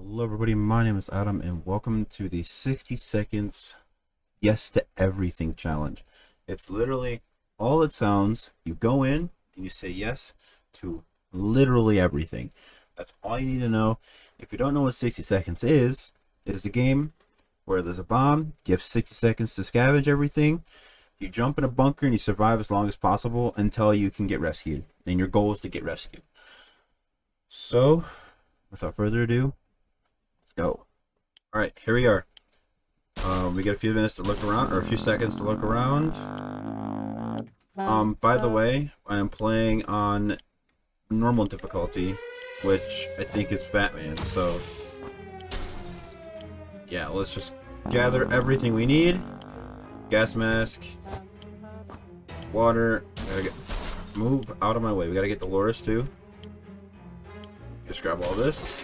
Hello everybody, my name is Adam and welcome to the 60 seconds yes to everything challenge. It's literally all it sounds. You go in and you say yes to literally everything. That's all you need to know. If you don't know what 60 seconds is, it is a game where there's a bomb, you have 60 seconds to scavenge everything, you jump in a bunker and you survive as long as possible until you can get rescued. And your goal is to get rescued. So, without further ado, let's go. All right, here we are. We get a few minutes to look around, or a few seconds to look around. By the way, I am playing on normal difficulty, which I think is Fat Man. So, yeah, let's just gather everything we need. Gas mask, water. Move out of my way. We gotta get Dolores too. Just grab all this.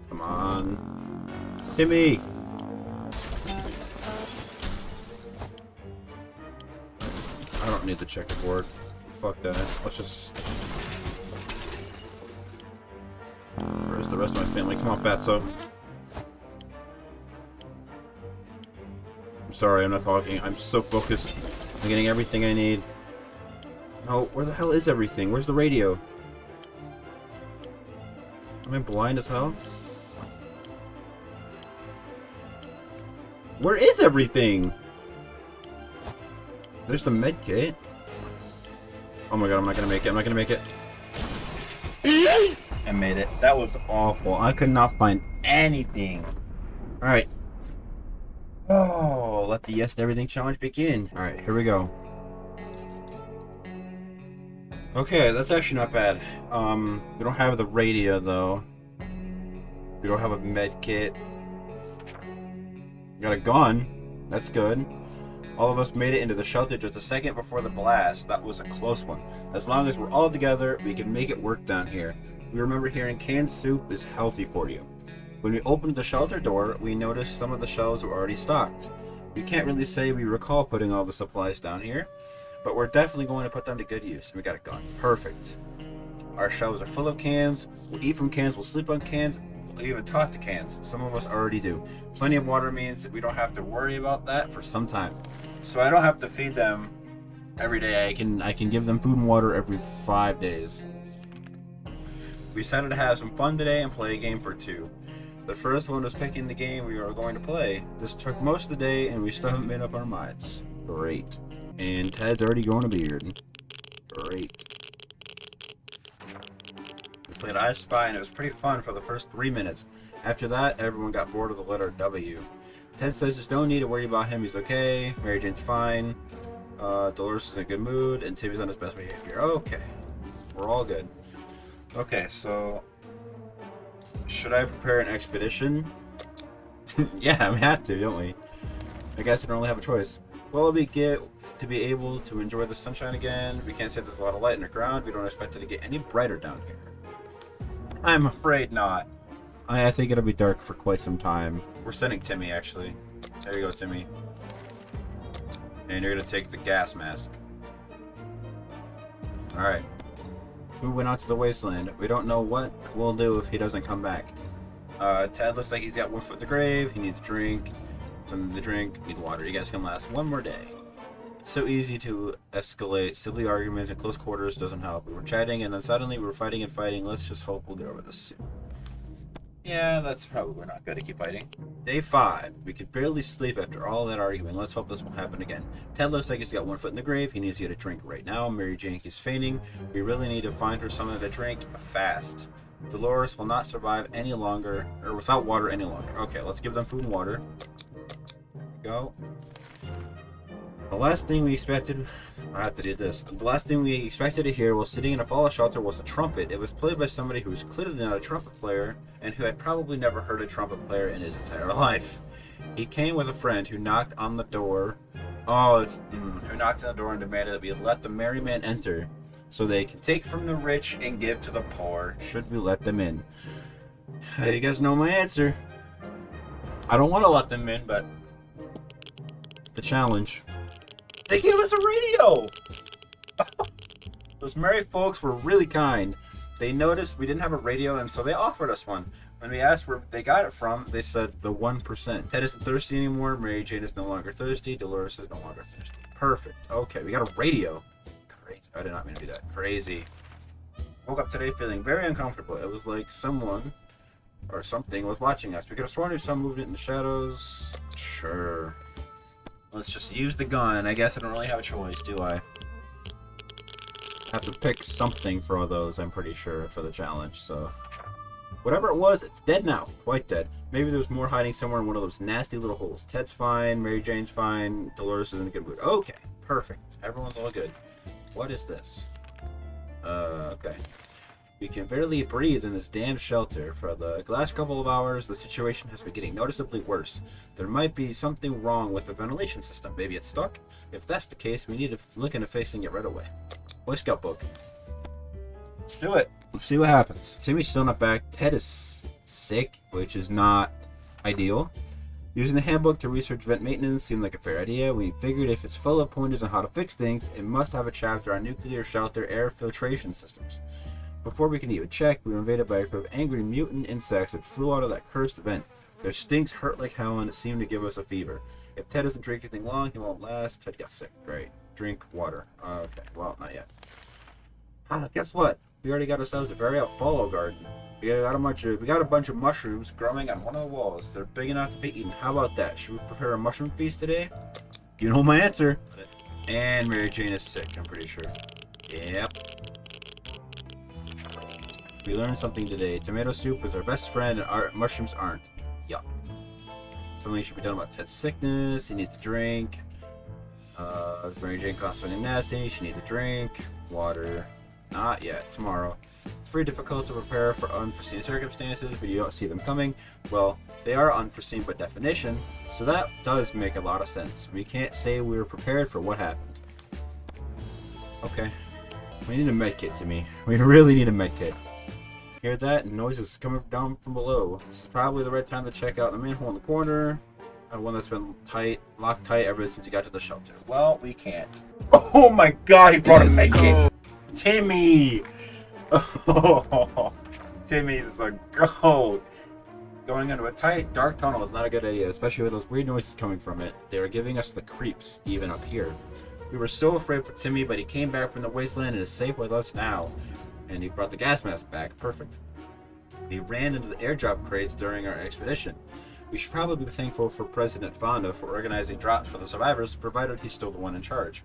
Come on. Timmy! I don't need the checkerboard. Fuck that. Let's just... Where's the rest of my family? Come on, Fatso. I'm sorry, I'm not talking. I'm so focused on getting everything I need. No, where the hell is everything? Where's the radio? Am I blind as hell? Where is everything? There's the med kit. Oh my god, I'm not gonna make it. I'm not gonna make it. I made it. That was awful. I could not find anything. Alright. Oh, let the yes to everything challenge begin. Alright, here we go. Okay, that's actually not bad. We don't have the radio though. We don't have a med kit. We got a gun. That's good. All of us made it into the shelter just a second before the blast. That was a close one. As long as we're all together, we can make it work down here. We remember hearing canned soup is healthy for you. When we opened the shelter door, we noticed some of the shelves were already stocked. We can't really say we recall putting all the supplies down here, but we're definitely going to put them to good use. We got a gun. Perfect. Our shelves are full of cans. We'll eat from cans. We'll sleep on cans. We'll even talk to cans. Some of us already do. Plenty of water means that we don't have to worry about that for some time. So I don't have to feed them every day. I can give them food and water every 5 days. We decided to have some fun today and play a game for two. The first one was picking the game we were going to play. This took most of the day and we still haven't made up our minds. Great. And Ted's already growing a beard. Great. We played I Spy and it was pretty fun for the first 3 minutes. After that, everyone got bored of the letter W. Ted says there's no need to worry about him, he's okay. Mary Jane's fine. Dolores is in a good mood, and Timmy's on his best behavior. Okay. We're all good. Okay, so... should I prepare an expedition? Yeah, we have to, don't we? I guess we don't really have a choice. Well, we get to be able to enjoy the sunshine again. We can't say there's a lot of light in the ground. We don't expect it to get any brighter down here. I'm afraid not. I think it'll be dark for quite some time. We're sending Timmy, actually. There you go, Timmy. And you're gonna take the gas mask. Alright. We went out to the wasteland. We don't know what we'll do if he doesn't come back. Ted looks like he's got one foot in the grave. He needs a drink. Something to drink. Need water. You guys can last one more day. It's so easy to escalate. Silly arguments in close quarters doesn't help. We were chatting and then suddenly we were fighting and fighting. Let's just hope we'll get over this soon. Yeah, that's probably not good to keep fighting. Day 5. We could barely sleep after all that arguing. Let's hope this won't happen again. Ted looks like he's got one foot in the grave. He needs to get a drink right now. Mary Jane is fainting. We really need to find her something to drink fast. Dolores will not survive any longer, or without water any longer. Okay, let's give them food and water. There we go. The last thing we expected... I have to do this. The last thing we expected to hear while sitting in a fallout shelter was a trumpet. It was played by somebody who was clearly not a trumpet player and who had probably never heard a trumpet player in his entire life. He came with a friend who knocked on the door. Who knocked on the door and demanded that we let the merry man enter so they can take from the rich and give to the poor. Should we let them in? You guys know my answer. I don't want to let them in, but it's the challenge. They gave us a radio! Those merry folks were really kind. They noticed we didn't have a radio, and so they offered us one. When we asked where they got it from, they said the 1%. Ted isn't thirsty anymore. Mary Jane is no longer thirsty. Dolores is no longer thirsty. Perfect. Okay, we got a radio. Crazy. I did not mean to do that. Crazy. Woke up today feeling very uncomfortable. It was like someone or something was watching us. We could have sworn there's some movement in the shadows. Sure. Let's just use the gun. I guess I don't really have a choice, do I? Have to pick something for all those, I'm pretty sure, for the challenge, so. Whatever it was, it's dead now. Quite dead. Maybe there's more hiding somewhere in one of those nasty little holes. Ted's fine, Mary Jane's fine, Dolores is in a good mood. Okay, perfect. Everyone's all good. What is this? Okay. We can barely breathe in this damn shelter. For the last couple of hours, the situation has been getting noticeably worse. There might be something wrong with the ventilation system. Maybe it's stuck? If that's the case, we need to look into fixing it right away. Boy Scout book. Let's do it. Let's see what happens. Timmy's still not back. Ted is sick, which is not ideal. Using the handbook to research vent maintenance seemed like a fair idea. We figured if it's full of pointers on how to fix things, it must have a chapter on nuclear shelter air filtration systems. Before we can even check, we were invaded by a group of angry mutant insects that flew out of that cursed vent. Their stinks hurt like hell, and it seemed to give us a fever. If Ted doesn't drink anything long, he won't last. Ted gets sick. Great. Drink water. Okay, well, not yet. Guess what? We already got ourselves a very follow garden. We got a bunch of mushrooms growing on one of the walls. They're big enough to be eaten. How about that? Should we prepare a mushroom feast today? You know my answer. And Mary Jane is sick, I'm pretty sure. Yep. We learned something today. Tomato soup is our best friend and our mushrooms aren't. Yuck. Something should be done about Ted's sickness. He needs to drink. Is Mary Jane caught something nasty? She needs a drink. Water. Not yet. Tomorrow. It's very difficult to prepare for unforeseen circumstances, but you don't see them coming. Well, they are unforeseen by definition, so that does make a lot of sense. We can't say we were prepared for what happened. Okay. We need a medkit, Timmy. We really need a medkit. Hear that? Noises coming down from below. This is probably the right time to check out the manhole in the corner. One that's been locked tight ever since you got to the shelter. Well, we can't. Oh my god, he brought a medkit! Timmy! Oh, Timmy is a goat. Going into a tight, dark tunnel is not a good idea, especially with those weird noises coming from it. They were giving us the creeps, even up here. We were so afraid for Timmy, but he came back from the wasteland and is safe with us now. And he brought the gas mask back. Perfect. We ran into the airdrop crates during our expedition. We should probably be thankful for President Fonda for organizing drops for the survivors, provided he's still the one in charge.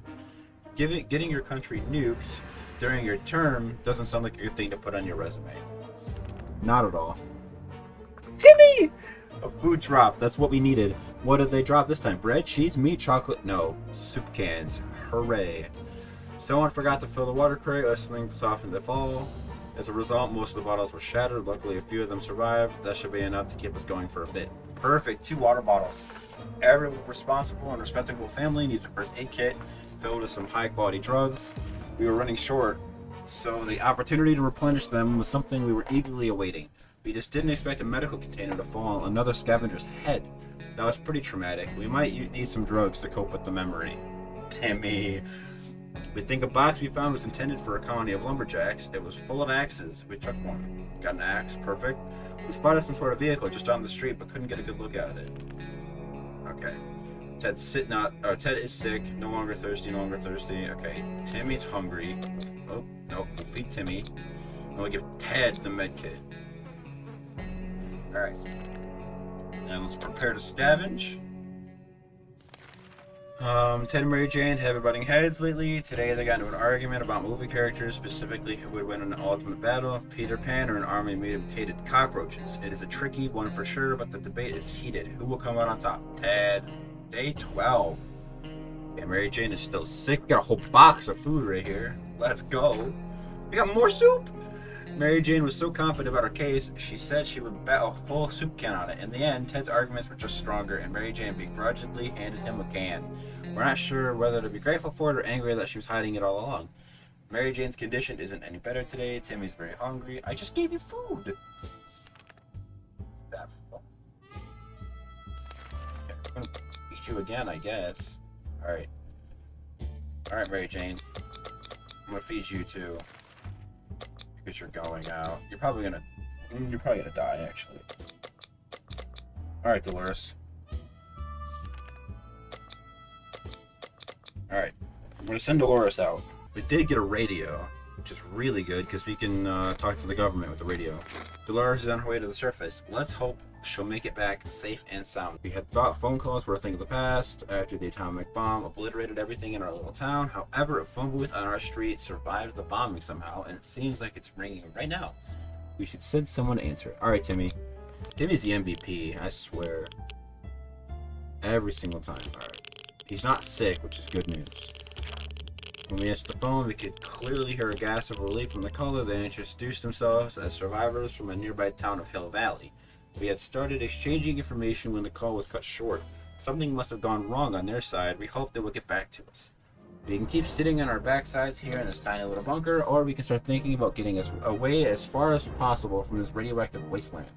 Getting your country nuked during your term doesn't sound like a good thing to put on your resume. Not at all. Timmy! A food drop. That's what we needed. What did they drop this time? Bread, cheese, meat, chocolate? No. Soup cans. Hooray. Someone forgot to fill the water crate or something to soften the fall. As a result, most of the bottles were shattered. Luckily, a few of them survived. That should be enough to keep us going for a bit. Perfect. 2 water bottles. Every responsible and respectable family needs a first aid kit filled with some high-quality drugs. We were running short, so the opportunity to replenish them was something we were eagerly awaiting. We just didn't expect a medical container to fall on another scavenger's head. That was pretty traumatic. We might need some drugs to cope with the memory. Timmy. We think a box we found was intended for a colony of lumberjacks. It was full of axes. We took one. Got an axe. Perfect. We spotted some sort of vehicle just down the street, but couldn't get a good look at it. Okay. Ted is sick. No longer thirsty. No longer thirsty. Okay. Timmy's hungry. Oh, no. We'll feed Timmy. And we'll give Ted the med kit. Alright. Now let's prepare to scavenge. Ted and Mary Jane have been butting heads lately. Today they got into an argument about movie characters, specifically who would win an ultimate battle, Peter Pan or an army made of mutated cockroaches. It is a tricky one for sure, but the debate is heated. Who will come out on top? Ted. Day 12. Okay, Mary Jane is still sick. We got a whole box of food right here. Let's go. We got more soup? Mary Jane was so confident about her case, she said she would bet a full soup can on it. In the end, Ted's arguments were just stronger, and Mary Jane begrudgingly handed him a can. We're not sure whether to be grateful for it or angry that she was hiding it all along. Mary Jane's condition isn't any better today. Timmy's very hungry. I just gave you food. That's fun. Okay, we're gonna feed you again, I guess. Alright. Alright, Mary Jane. I'm gonna feed you too. because you're going out. You're probably gonna die, actually. Alright, Dolores. Alright. I'm gonna send Dolores out. We did get a radio, which is really good because we can talk to the government with the radio. Dolores is on her way to the surface. Let's hope she'll make it back safe and sound. We had thought phone calls were a thing of the past after the atomic bomb obliterated everything in our little town. However, a phone booth on our street survived the bombing somehow, and it seems like it's ringing right now. We should send someone to answer it. Alright, Timmy. Timmy's the MVP, I swear. Every single time. Alright. He's not sick, which is good news. When we answered the phone, we could clearly hear a gasp of relief from the caller. They introduced themselves as survivors from a nearby town of Hill Valley. We had started exchanging information when the call was cut short. Something must have gone wrong on their side. We hope they will get back to us. We can keep sitting on our backsides here in this tiny little bunker, or we can start thinking about getting us away as far as possible from this radioactive wasteland.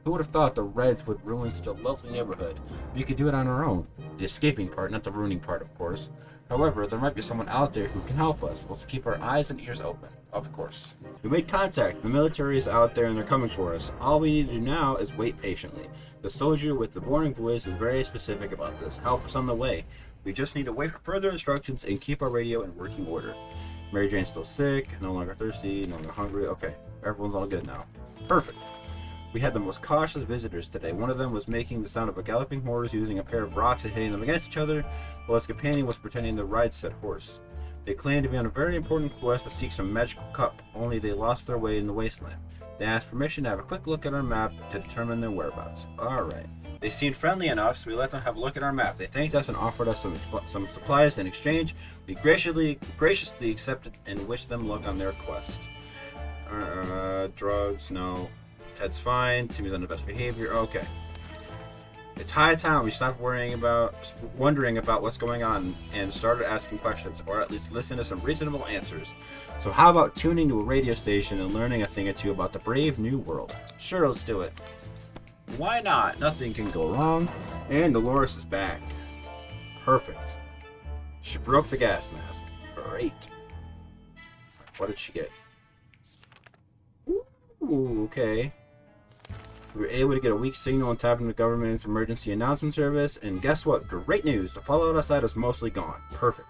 Who would have thought the Reds would ruin such a lovely neighborhood? We could do it on our own. The escaping part, not the ruining part, of course. However, there might be someone out there who can help us. Let's keep our eyes and ears open, of course. We made contact. The military is out there and they're coming for us. All we need to do now is wait patiently. The soldier with the boring voice is very specific about this. Help us on the way. We just need to wait for further instructions and keep our radio in working order. Mary Jane's still sick, no longer thirsty, no longer hungry. Okay, everyone's all good now. Perfect. We had the most cautious visitors today. One of them was making the sound of a galloping horse using a pair of rocks and hitting them against each other, while his companion was pretending to ride said horse. They claimed to be on a very important quest to seek some magical cup, only they lost their way in the wasteland. They asked permission to have a quick look at our map to determine their whereabouts. Alright. They seemed friendly enough, so we let them have a look at our map. They thanked us and offered us some supplies in exchange. We graciously accepted and wished them luck on their quest. Drugs, no. Ted's fine. Timmy's on the best behavior. Okay. It's high time we stopped wondering about what's going on and started asking questions, or at least listen to some reasonable answers. So how about tuning to a radio station and learning a thing or two about the brave new world? Sure, let's do it. Why not? Nothing can go wrong. And Dolores is back. Perfect. She broke the gas mask. Great. What did she get? Ooh, okay. We were able to get a weak signal on top of the government's emergency announcement service, and guess what? Great news! The fallout outside is mostly gone. Perfect.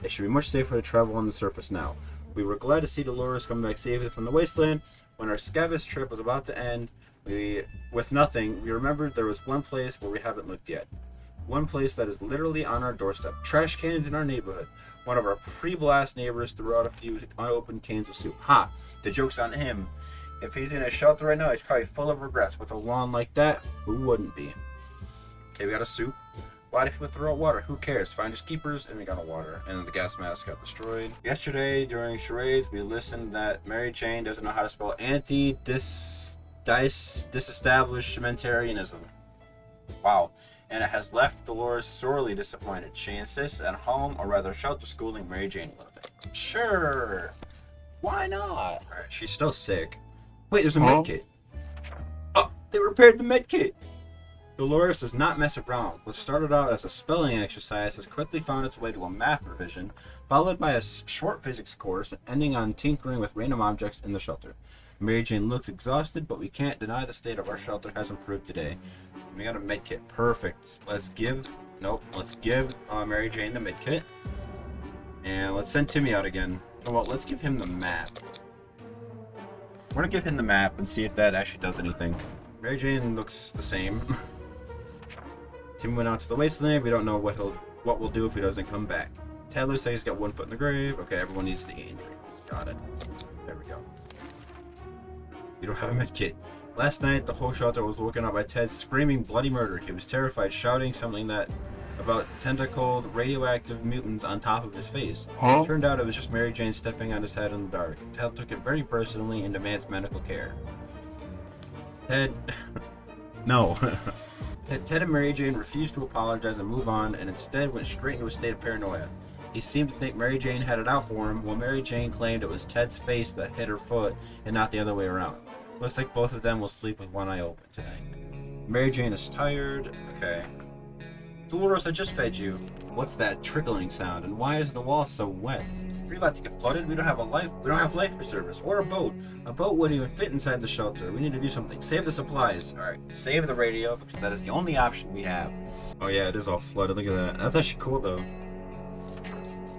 It should be much safer to travel on the surface now. We were glad to see Dolores come back safely from the wasteland. When our scavenger trip was about to end, with nothing, we remembered there was one place where we haven't looked yet. One place that is literally on our doorstep. Trash cans in our neighborhood. One of our pre-blast neighbors threw out a few unopened cans of soup. Ha! The joke's on him. If he's in a shelter right now, he's probably full of regrets. With a lawn like that, who wouldn't be? Okay, we got a soup. Why do people throw out water? Who cares? Finders keepers, and we got a water. And then the gas mask got destroyed. Yesterday, during charades, we listened that Mary Jane doesn't know how to spell disestablishmentarianism. Wow. And it has left Dolores sorely disappointed. She insists at home, or rather shelter schooling Mary Jane a little bit. Sure. Why not? Alright, she's still sick. Wait, there's a med kit. Oh, they repaired the med kit. Dolores does not mess around. What started out as a spelling exercise has quickly found its way to a math revision, followed by a short physics course, ending on tinkering with random objects in the shelter. Mary Jane looks exhausted, but we can't deny the state of our shelter has improved today. We got a med kit. Perfect. Let's give Mary Jane the med kit. And let's send Timmy out again. Well, let's give him the map. We're gonna give him the map and see if that actually does anything. Mary Jane looks the same. Tim went out to the wasteland. We don't know what we'll do if he doesn't come back. Ted looks like he's got one foot in the grave. Okay, everyone needs to eat. Got it. There we go. You don't have a med kit. Last night, the whole shelter was woken up by Ted screaming bloody murder. He was terrified, shouting something about tentacled radioactive mutants on top of his face. It turned out it was just Mary Jane stepping on his head in the dark. Ted took it very personally and demands medical care. Ted... No. Ted and Mary Jane refused to apologize and move on, and instead went straight into a state of paranoia. He seemed to think Mary Jane had it out for him, while Mary Jane claimed it was Ted's face that hit her foot and not the other way around. Looks like both of them will sleep with one eye open tonight. Mary Jane is tired. Okay. Dolores, I just fed you. What's that trickling sound, and why is the wall so wet? We're about to get flooded. We don't have life preservers or a boat. A boat wouldn't even fit inside the shelter. We need to do something. Save the supplies. Alright, save the radio because that is the only option we have. Oh yeah, it is all flooded. Look at that. That's actually cool though.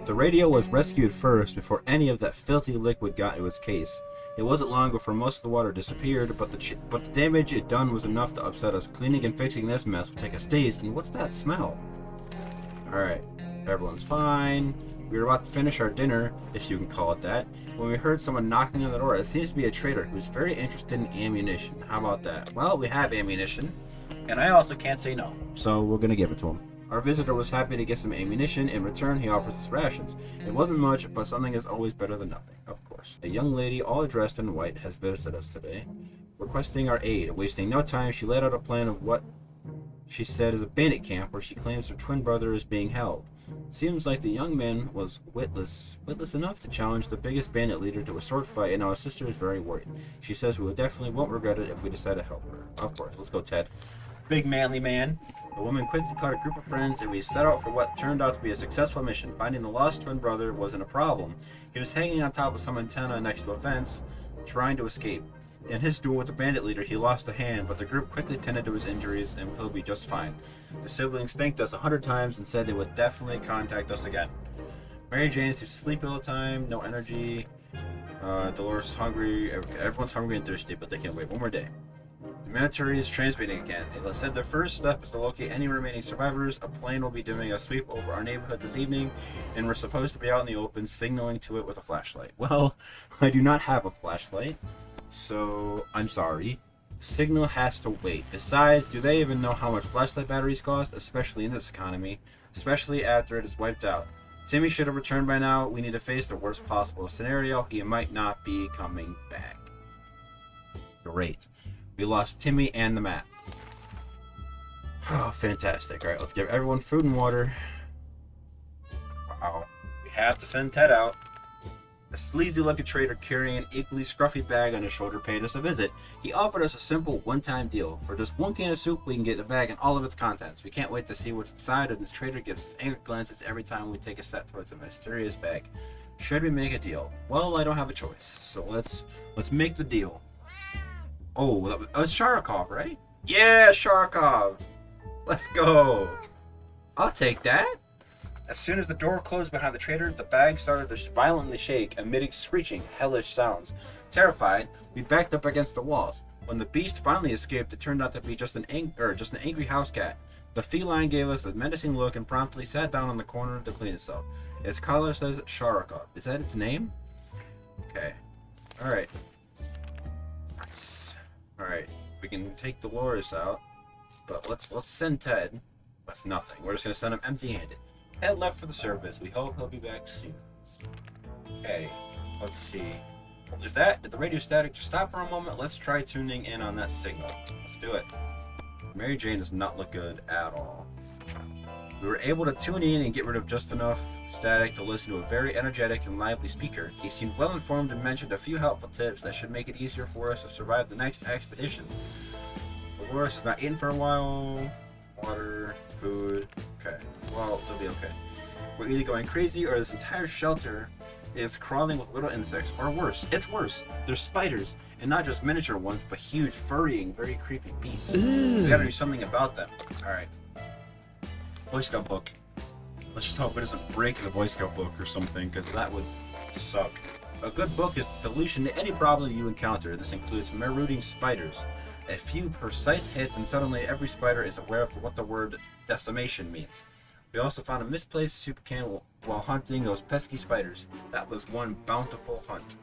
The radio was rescued first before any of that filthy liquid got into its case. It wasn't long before most of the water disappeared, but the damage it done was enough to upset us. Cleaning and fixing this mess will take us days, and what's that smell? Alright, everyone's fine. We were about to finish our dinner, if you can call it that, when we heard someone knocking on the door. It seems to be a trader who's very interested in ammunition. How about that? Well, we have ammunition, and I also can't say no, so we're gonna give it to him. Our visitor was happy to get some ammunition. In return, he offers us rations. It wasn't much, but something is always better than nothing, of course. A young lady, all dressed in white, has visited us today, requesting our aid. Wasting no time, she laid out a plan of what she said is a bandit camp where she claims her twin brother is being held. It seems like the young man was witless enough to challenge the biggest bandit leader to a sword fight, and our sister is very worried. She says we definitely won't regret it if we decide to help her. Of course, let's go, Ted. Big manly man. The woman quickly caught a group of friends, and we set out for what turned out to be a successful mission. Finding the lost twin brother wasn't a problem. He was hanging on top of some antenna next to a fence, trying to escape. In his duel with the bandit leader, he lost a hand, but the group quickly tended to his injuries, and he'll be just fine. The siblings thanked us 100 times and said they would definitely contact us again. Mary Jane seems to sleep all the time, no energy. Dolores is hungry. Everyone's hungry and thirsty, but they can't wait one more day. The military is transmitting again. They said their first step is to locate any remaining survivors. A plane will be doing a sweep over our neighborhood this evening, and we're supposed to be out in the open signaling to it with a flashlight. Well, I do not have a flashlight, so I'm sorry. Signal has to wait. Besides, do they even know how much flashlight batteries cost, especially in this economy, especially after it is wiped out? Timmy should have returned by now. We need to face the worst possible scenario. He might not be coming back. Great. We lost Timmy and the map. Oh, fantastic. Alright, let's give everyone food and water. Wow. We have to send Ted out. A sleazy-looking trader carrying an equally scruffy bag on his shoulder paid us a visit. He offered us a simple one-time deal. For just one can of soup, we can get the bag and all of its contents. We can't wait to see what's inside, and the trader gives us angry glances every time we take a step towards a mysterious bag. Should we make a deal? Well, I don't have a choice, so let's make the deal. Oh, that was Sharikov, right? Yeah, Sharikov! Let's go! I'll take that! As soon as the door closed behind the trader, the bag started to violently shake, emitting screeching, hellish sounds. Terrified, we backed up against the walls. When the beast finally escaped, it turned out to be just an angry house cat. The feline gave us a menacing look and promptly sat down on the corner to clean itself. Its collar says Sharikov. Is that its name? Okay. Alright. Nice. Alright. We can take Dolores out, but let's send Ted with nothing. We're just gonna send him empty-handed. Ted left for the service. We hope he'll be back soon. Okay, let's see. Did the radio static just stop for a moment? Let's try tuning in on that signal. Let's do it. Mary Jane does not look good at all. We were able to tune in and get rid of just enough static to listen to a very energetic and lively speaker. He seemed well informed and mentioned a few helpful tips that should make it easier for us to survive the next expedition. Dolores has not eaten for a while. Water, food. Okay. Well, they'll be okay. We're either going crazy or this entire shelter is crawling with little insects. Or worse. It's worse. There's spiders. And not just miniature ones, but huge, furrying, very creepy beasts. We gotta do something about them. Alright. Boy Scout book. Let's just hope it doesn't break the Boy Scout book or something, because that would suck. A good book is the solution to any problem you encounter. This includes marauding spiders. A few precise hits and suddenly every spider is aware of what the word decimation means. We also found a misplaced soup can while hunting those pesky spiders. That was one bountiful hunt.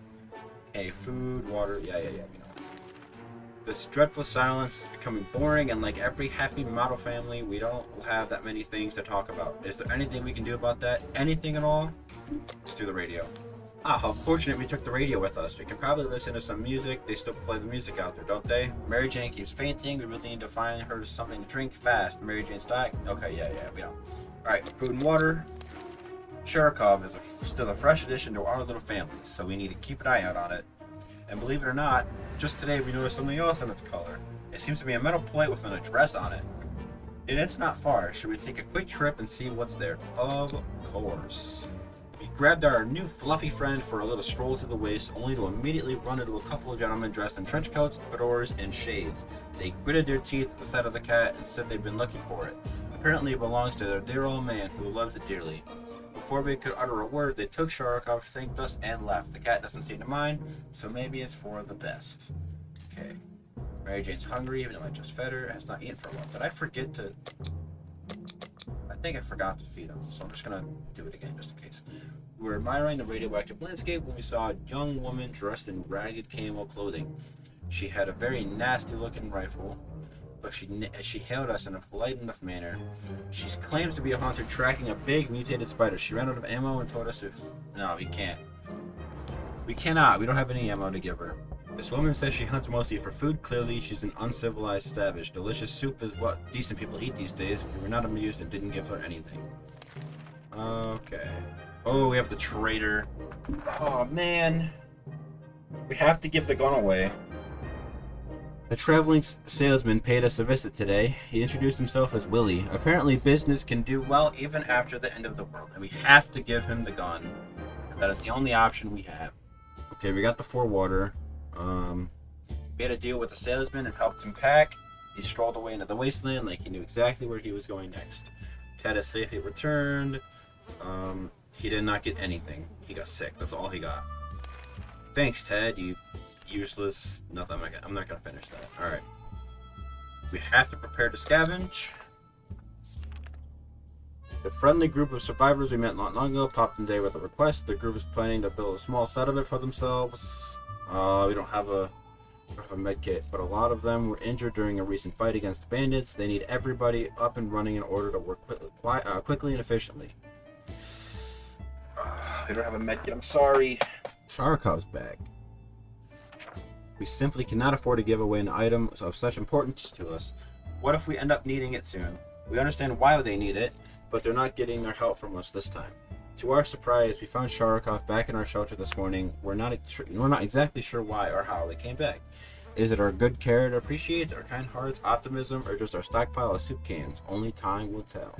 Okay, food, water, yeah, we know. This dreadful silence is becoming boring, and like every happy model family, we don't have that many things to talk about. Is there anything we can do about that? Anything at all? Let's do the radio. Ah, how fortunate we took the radio with us. We can probably listen to some music. They still play the music out there, don't they? Mary Jane keeps fainting. We really need to find her something to drink fast. Mary Jane's dying. Okay, yeah, we know. Alright, food and water. Sharikov is still a fresh addition to our little family, so we need to keep an eye out on it. And believe it or not, just today we noticed something else on its collar. It seems to be a metal plate with an address on it. And it's not far. Should we take a quick trip and see what's there? Of course. We grabbed our new fluffy friend for a little stroll through the waste, only to immediately run into a couple of gentlemen dressed in trench coats, fedoras, and shades. They gritted their teeth at the sight of the cat and said they'd been looking for it. Apparently it belongs to their dear old man who loves it dearly. Before we could utter a word, they took Sharikov, thanked us, and left. The cat doesn't seem to mind, so maybe it's for the best. Okay. Mary Jane's hungry, even though I just fed her. Has not eaten for a while. Did I forget to... I think I forgot to feed him, so I'm just gonna do it again just in case. We were admiring the radioactive landscape when we saw a young woman dressed in ragged camo clothing. She had a very nasty-looking rifle, but she hailed us in a polite enough manner. She claims to be a hunter tracking a big mutated spider. She ran out of ammo and told us if... No, we can't. We cannot. We don't have any ammo to give her. This woman says she hunts mostly for food. Clearly, she's an uncivilized savage. Delicious soup is what decent people eat these days. We were not amused and didn't give her anything. Okay. Oh, we have the traitor. Oh, man. We have to give the gun away. The traveling salesman paid us a visit today. He introduced himself as Willie. Apparently, business can do well even after the end of the world, and we have to give him the gun. That is the only option we have. Okay, we got the 4 water. We had a deal with the salesman and helped him pack. He strolled away into the wasteland like he knew exactly where he was going next. Ted has safely returned. He did not get anything. He got sick. That's all he got. Thanks, Ted. You useless. Nothing. I'm not gonna finish that. All right. We have to prepare to scavenge. The friendly group of survivors we met not long ago popped in today with a request. The group is planning to build a small settlement for themselves. We don't have a med kit, but a lot of them were injured during a recent fight against the bandits. They need everybody up and running in order to work quickly and efficiently. We don't have a med kit. I'm sorry. Sharikov's back. We simply cannot afford to give away an item of such importance to us. What if we end up needing it soon? We understand why they need it, but they're not getting their help from us this time. To our surprise, we found Sharikov back in our shelter this morning. We're not exactly sure why or how they came back. Is it our good care it appreciates, our kind heart's optimism, or just our stockpile of soup cans? Only time will tell.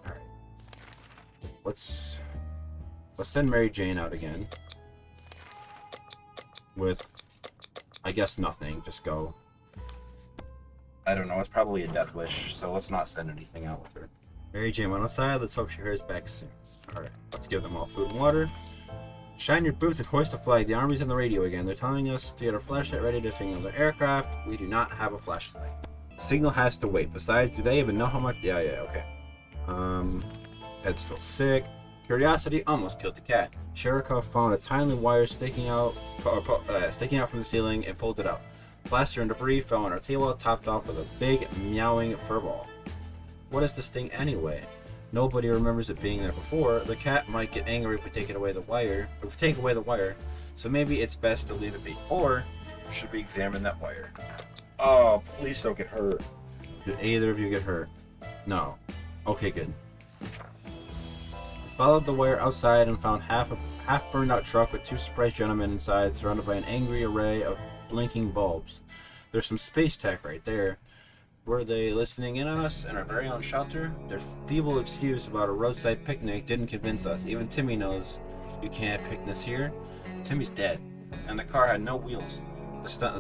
Alright. Let's send Mary Jane out again. With, I guess, nothing. Just go. I don't know. It's probably a death wish, so let's not send anything out with her. Mary Jane went outside. Let's hope she hears back soon. Alright, let's give them all food and water. Shine your boots and hoist a flag. The army's on the radio again. They're telling us to get our flashlight ready to signal their aircraft. We do not have a flashlight. The signal has to wait. Besides, do they even know how much? Yeah, okay. Ted's still sick. Curiosity almost killed the cat. Sharikov found a tiny wire sticking out from the ceiling and pulled it out. Plaster and debris fell on our table, topped off with a big meowing furball. What is this thing anyway? Nobody remembers it being there before. The cat might get angry if we take away the wire. So maybe it's best to leave it be. Or should we examine that wire? Oh, please don't get hurt. Did either of you get hurt? No. Okay, good. We followed the wire outside and found half burned out truck with 2 surprised gentlemen inside, surrounded by an angry array of blinking bulbs. There's some space tech right there. Were they listening in on us in our very own shelter? Their feeble excuse about a roadside picnic didn't convince us. Even Timmy knows you can't picnic here. Timmy's dead, and the car had no wheels.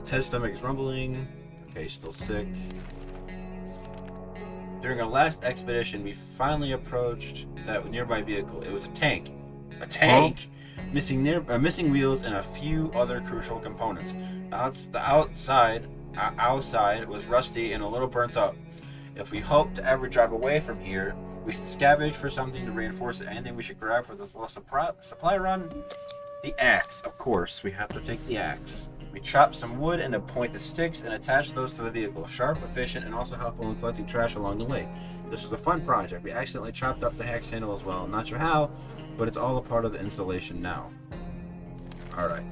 Ted's stomach is rumbling. Okay, he's still sick. During our last expedition, we finally approached that nearby vehicle. It was a tank. A tank? Huh? Missing wheels and a few other crucial components. The outside was rusty and a little burnt up. If we hope to ever drive away from here, we should scavenge for something to reinforce it. Anything we should grab for this little supply run? The axe, of course. We have to take the axe. We chopped some wood into pointed sticks and attached those to the vehicle. Sharp, efficient, and also helpful in collecting trash along the way. This was a fun project. We accidentally chopped up the axe handle as well. Not sure how, but it's all a part of the installation now. Alright.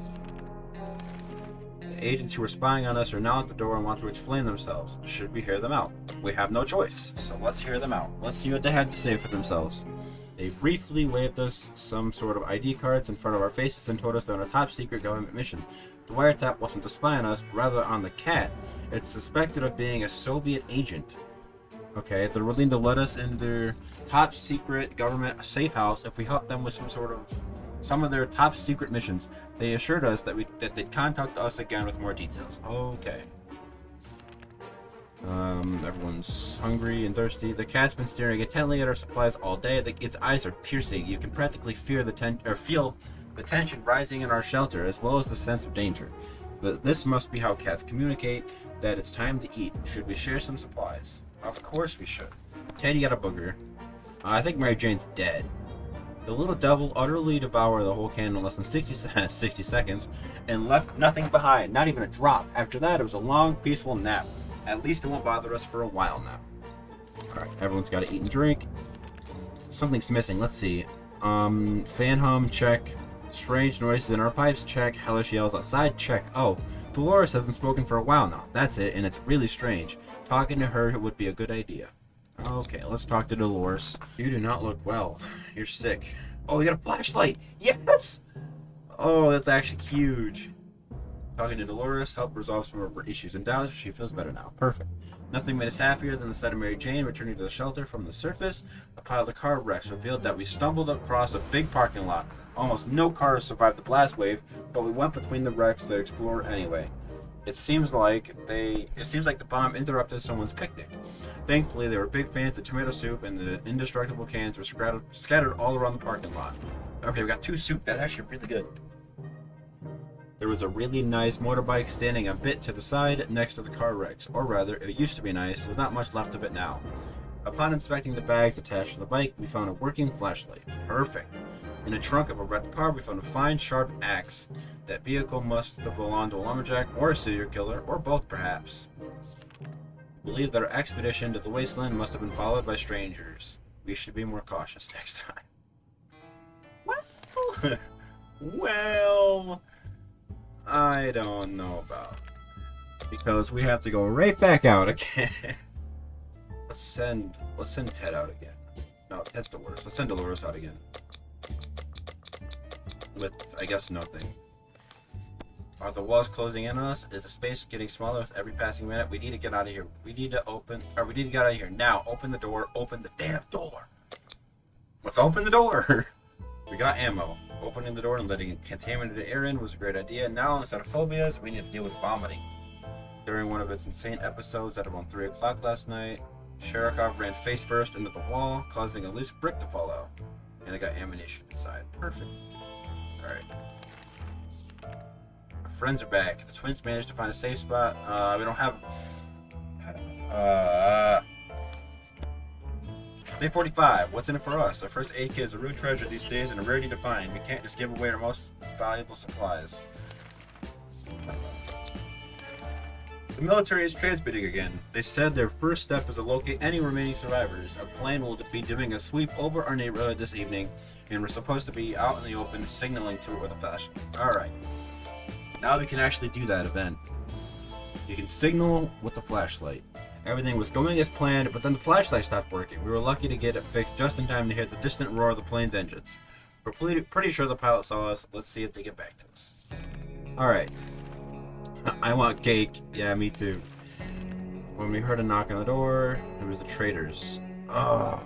The agents who were spying on us are now at the door and want to explain themselves. Should we hear them out? We have no choice, so let's hear them out. Let's see what they have to say for themselves. They briefly waved us some sort of ID cards in front of our faces and told us they're on a top secret government mission. The wiretap wasn't to spy on us, but rather on the cat. It's suspected of being a Soviet agent. Okay, they're willing to let us into their top secret government safe house if we help them with some of their top secret missions. They assured us that they'd contact us again with more details. Okay. Everyone's hungry and thirsty. The cat's been staring intently at our supplies all day. Its eyes are piercing. You can practically feel the tension rising in our shelter, as well as the sense of danger. This must be how cats communicate that it's time to eat. Should we share some supplies? Of course we should. Teddy got a booger. I think Mary Jane's dead. The little devil utterly devoured the whole can in less than 60 seconds and left nothing behind, not even a drop. After that, it was a long, peaceful nap. At least it won't bother us for a while now. Alright, everyone's got to eat and drink. Something's missing. Let's see. Fan hum, check. Strange noises in our pipes, check. Hellish yells outside, check. Oh, Dolores hasn't spoken for a while now. That's it, and it's really strange. Talking to her would be a good idea. Okay, let's talk to Dolores. You do not look well. You're sick. Oh, you got a flashlight! Yes! Oh, that's actually huge. Talking to Dolores helped resolve some of her issues and doubts. She feels better now. Perfect. Nothing made us happier than the sight of Mary Jane returning to the shelter. From the surface, a pile of car wrecks revealed that we stumbled across a big parking lot. Almost no cars survived the blast wave, but we went between the wrecks to explore anyway. It seems like the bomb interrupted someone's picnic. Thankfully, they were big fans of tomato soup, and the indestructible cans were scattered all around the parking lot. Okay, we got 2 soup. That's actually really good. There was a really nice motorbike standing a bit to the side next to the car wrecks. Or rather, it used to be nice. There's not much left of it now. Upon inspecting the bags attached to the bike, we found a working flashlight. Perfect. In the trunk of a wrecked car, we found a fine, sharp axe. That vehicle must have belonged to a lumberjack or a serial killer, or both perhaps. We believe that our expedition to the wasteland must have been followed by strangers. We should be more cautious next time. Well, well, I don't know about it. Because we have to go right back out again. Let's send Ted out again. No, Ted's the worst. Let's send Dolores out again. With, I guess, nothing. Are the walls closing in on us? Is the space getting smaller with every passing minute? We need to get out of here. We need to get out of here now. Open the door. Open the damn door. Let's open the door. We got ammo. Opening the door and letting contaminated air in was a great idea. Now, instead of phobias, we need to deal with vomiting. During one of its insane episodes at around 3 o'clock last night, Sherikov ran face first into the wall, causing a loose brick to fall out. And it got ammunition inside. Perfect. Alright. Our friends are back. The twins managed to find a safe spot. We don't have... Day 45. What's in it for us? Our first aid kit is a rude treasure these days and a rarity to find. We can't just give away our most valuable supplies. The military is transmitting again. They said their first step is to locate any remaining survivors. A plane will be doing a sweep over our neighborhood this evening, and we're supposed to be out in the open signaling to it with a flashlight. Alright. Now we can actually do that event. You can signal with the flashlight. Everything was going as planned, but then the flashlight stopped working. We were lucky to get it fixed just in time to hear the distant roar of the plane's engines. We're pretty sure the pilot saw us. Let's see if they get back to us. Alright. I want cake. Yeah, me too. When we heard a knock on the door, it was the traders. Oh,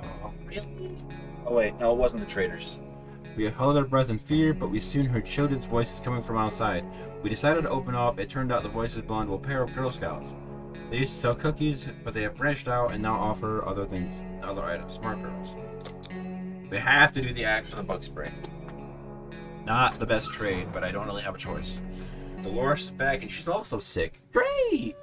really? Oh wait, no, it wasn't the traders. We held our breath in fear, but we soon heard children's voices coming from outside. We decided to open up. It turned out the voices belonged to a pair of Girl Scouts. They used to sell cookies, but they have branched out and now offer other items. Smart girls. We have to do the axe for the bug spray. Not the best trade, but I don't really have a choice. Dolores is back, and she's also sick. Great!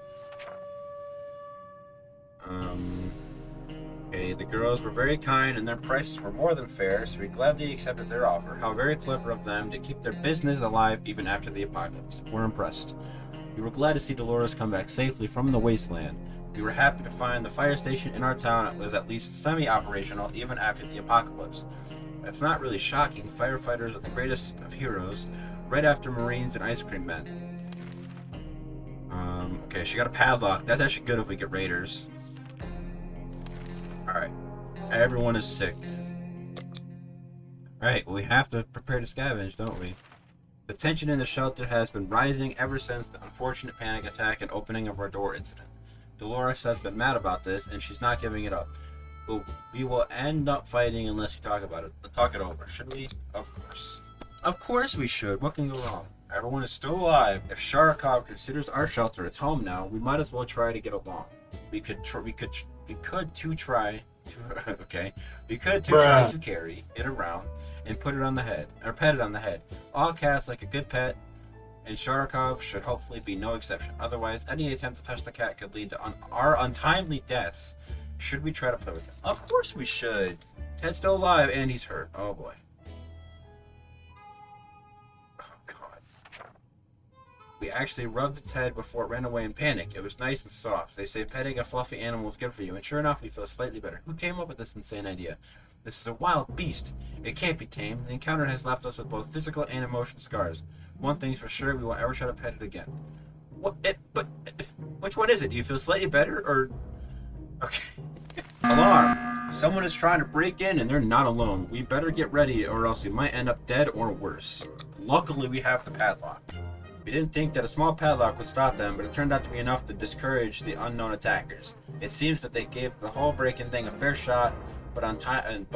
Okay, the girls were very kind, and their prices were more than fair, so we gladly accepted their offer. How very clever of them to keep their business alive even after the apocalypse. We're impressed. We were glad to see Dolores come back safely from the wasteland. We were happy to find the fire station in our town was at least semi-operational even after the apocalypse. That's not really shocking. Firefighters are the greatest of heroes, right after Marines and ice cream men. Okay, she got a padlock. That's actually good if we get raiders. Alright. Everyone is sick. Alright, well, we have to prepare to scavenge, don't we? The tension in the shelter has been rising ever since the unfortunate panic attack and opening of our door incident. Dolores has been mad about this, and she's not giving it up. But we will end up fighting unless we talk about it. Talk it over, should we? Of course. Of course we should. What can go wrong? Everyone is still alive. If Sharakov considers our shelter its home now, we might as well try to get along. We could try to carry it around and put it on the head, or pet it on the head. All cats like a good pet, and Sharakov should hopefully be no exception. Otherwise, any attempt to touch the cat could lead to our untimely deaths. Should we try to play with him? Of course we should. Ted's still alive and he's hurt. Oh boy. Oh god. We actually rubbed its head before it ran away in panic. It was nice and soft. They say petting a fluffy animal is good for you, and sure enough, we feel slightly better. Who came up with this insane idea? This is a wild beast. It can't be tamed. The encounter has left us with both physical and emotional scars. One thing's for sure, we won't ever try to pet it again. Which one is it? Do you feel slightly better, or... Okay. Alarm! Someone is trying to break in and they're not alone. We better get ready or else we might end up dead or worse. Luckily, we have the padlock. We didn't think that a small padlock would stop them, but it turned out to be enough to discourage the unknown attackers. It seems that they gave the whole break-in thing a fair shot, but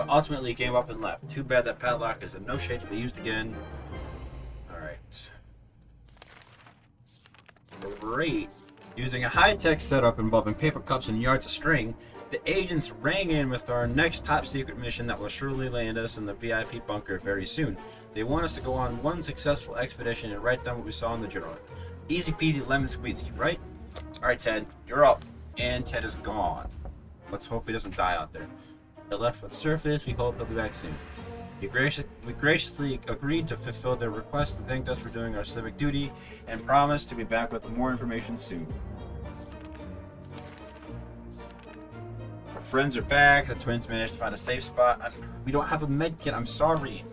ultimately gave up and left. Too bad that padlock is in no shape to be used again. Alright. Great. Using a high-tech setup involving paper cups and yards of string, the agents rang in with our next top-secret mission that will surely land us in the VIP bunker very soon. They want us to go on one successful expedition and write down what we saw in the journal. Easy peasy lemon squeezy, right? Alright, Ted, you're up. And Ted is gone. Let's hope he doesn't die out there. He left for the surface. We hope he'll be back soon. We graciously agreed to fulfill their request and thanked us for doing our civic duty and promised to be back with more information soon. Our friends are back. The twins managed to find a safe spot. We don't have a med kit. I'm sorry.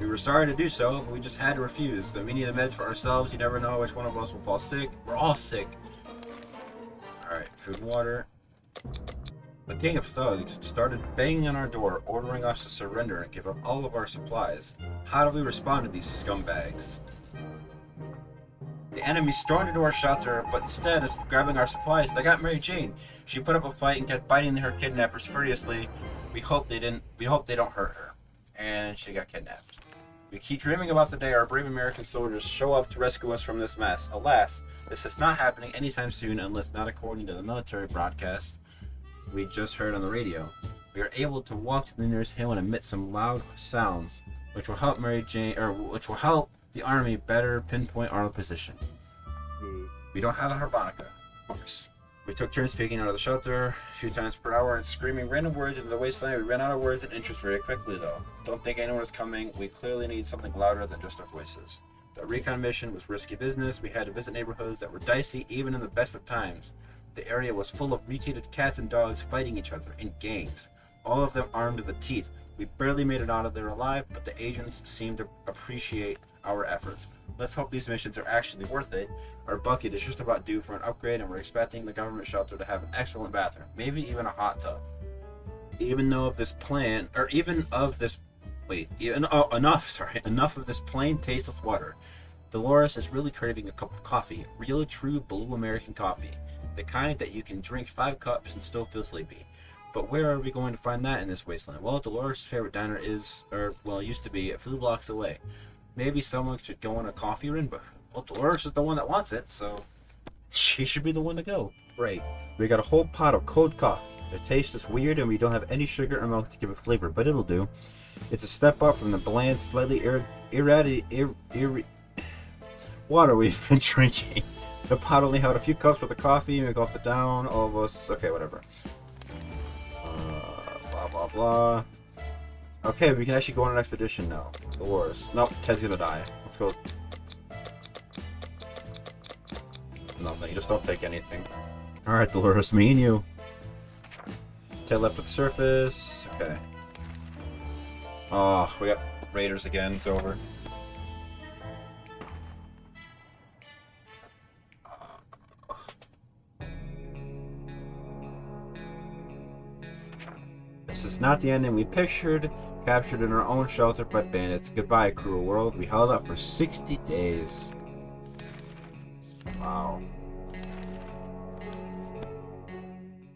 We were sorry to do so, but we just had to refuse. We need the meds for ourselves. You never know which one of us will fall sick. We're all sick. Alright, food and water. The gang of thugs started banging on our door, ordering us to surrender and give up all of our supplies. How do we respond to these scumbags? The enemy stormed into our shelter, but instead of grabbing our supplies, they got Mary Jane. She put up a fight and kept biting her kidnappers furiously. We hope they don't hurt her. And she got kidnapped. We keep dreaming about the day our brave American soldiers show up to rescue us from this mess. Alas, this is not happening anytime soon unless not according to the military broadcast we just heard on the radio. We are able to walk to the nearest hill and emit some loud sounds, which will help which will help the army better pinpoint our position. We don't have a harmonica, of course. We took turns speaking out of the shelter a few times per hour and screaming random words into the wasteland. We ran out of words and interest very quickly, though. Don't think anyone is coming. We clearly need something louder than just our voices. The recon mission was risky business. We had to visit neighborhoods that were dicey even in the best of times. The area was full of mutated cats and dogs fighting each other in gangs, all of them armed to the teeth. We barely made it out of there alive, but the agents seemed to appreciate our efforts. Let's hope these missions are actually worth it. Our bucket is just about due for an upgrade, and we're expecting the government shelter to have an excellent bathroom, maybe even a hot tub. Enough of this plain, tasteless water. Dolores is really craving a cup of coffee, real true blue American coffee. The kind that you can drink 5 cups and still feel sleepy. But where are we going to find that in this wasteland? Well, Dolores' favorite diner used to be a few blocks away. Maybe someone should go on a coffee run, but Dolores is the one that wants it, so she should be the one to go. Right. We got a whole pot of cold coffee. It tastes weird and we don't have any sugar or milk to give it flavor, but it'll do. It's a step up from the bland, slightly water we've been drinking. The pot only had a few cups worth of coffee, and we gulped it down, all of us. Okay, whatever. Blah, blah, blah. Okay, we can actually go on an expedition now. Dolores. Nope, Ted's gonna die. Let's go. Nothing, just don't take anything. Alright, Dolores, me and you. Ted left with the surface. Okay. Oh, we got raiders again. It's over. This is not the ending we pictured. Captured in our own shelter by bandits. Goodbye, cruel world. We held out for 60 days. Wow.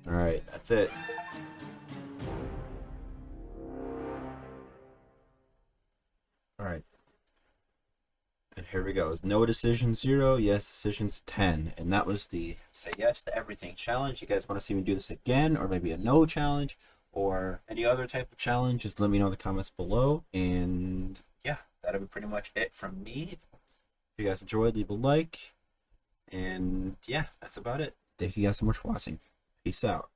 All right, that's it. All right. And here we go. No decision 0, yes decisions 10. And that was the say yes to everything challenge. You guys want to see me do this again, or maybe a no challenge, or any other type of challenge? Just let me know in the comments below. And yeah, that'll be pretty much it from me. If you guys enjoyed, leave a like. And yeah, that's about it. Thank you guys so much for watching. Peace out.